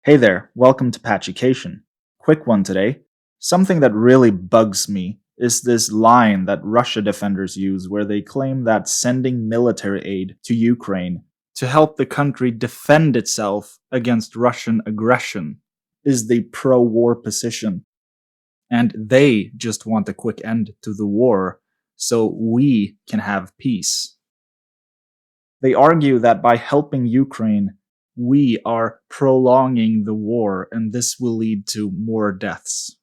Hey there, welcome to Patucation. Quick one today. Something that really bugs me is this line that Russia defenders use where they claim that sending military aid to Ukraine to help the country defend itself against Russian aggression is the pro-war position. And they just want a quick end to the war so we can have peace. They argue that by helping Ukraine, we are prolonging the war and this will lead to more deaths.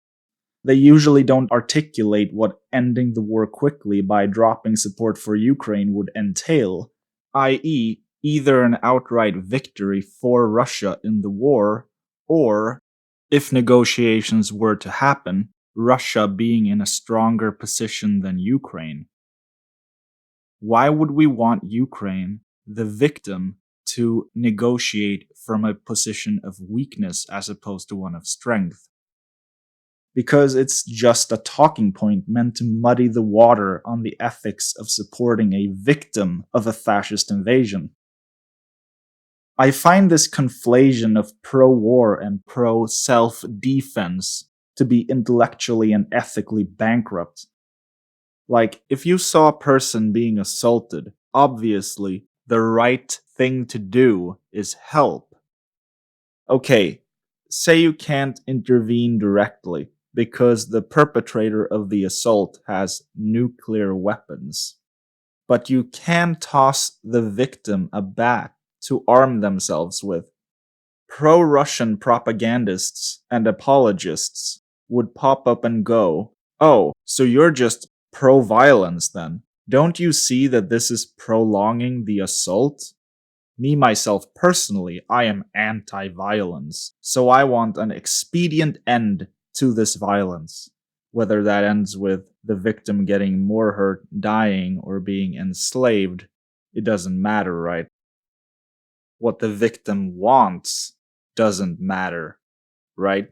They usually don't articulate what ending the war quickly by dropping support for Ukraine would entail, i.e., either an outright victory for Russia in the war, or, if negotiations were to happen, Russia being in a stronger position than Ukraine. Why would we want Ukraine, the victim, to negotiate from a position of weakness as opposed to one of strength? Because it's just a talking point meant to muddy the water on the ethics of supporting a victim of a fascist invasion. I find this conflation of pro-war and pro-self-defense to be intellectually and ethically bankrupt. Like, if you saw a person being assaulted, obviously the right thing to do is help. Okay, say you can't intervene directly because the perpetrator of the assault has nuclear weapons. But you can toss the victim a bat to arm themselves with. Pro-Russian propagandists and apologists would pop up and go, "Oh, so you're just pro-violence then? Don't you see that this is prolonging the assault?" Me, myself, personally, I am anti-violence, so I want an expedient end to this violence. Whether that ends with the victim getting more hurt, dying, or being enslaved, it doesn't matter, right? What the victim wants doesn't matter, right?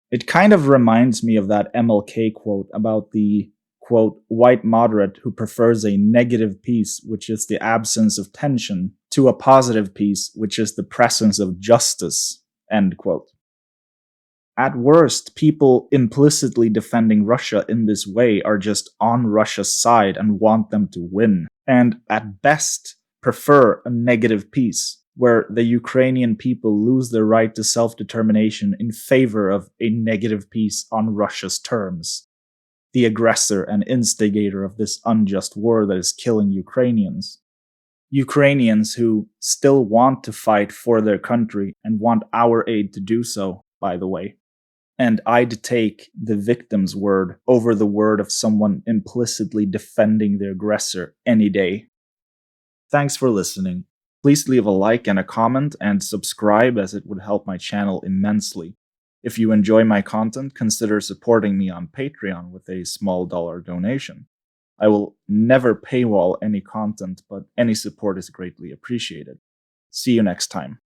It kind of reminds me of that MLK quote about the, quote, white moderate who prefers a negative peace, which is the absence of tension, to a positive peace, which is the presence of justice, end quote. At worst, people implicitly defending Russia in this way are just on Russia's side and want them to win, and at best, prefer a negative peace, where the Ukrainian people lose their right to self-determination in favor of a negative peace on Russia's terms. The aggressor and instigator of this unjust war that is killing Ukrainians. Ukrainians who still want to fight for their country and want our aid to do so, by the way. And I'd take the victim's word over the word of someone implicitly defending the aggressor any day. Thanks for listening. Please leave a like and a comment and subscribe as it would help my channel immensely. If you enjoy my content, consider supporting me on Patreon with a small dollar donation. I will never paywall any content, but any support is greatly appreciated. See you next time.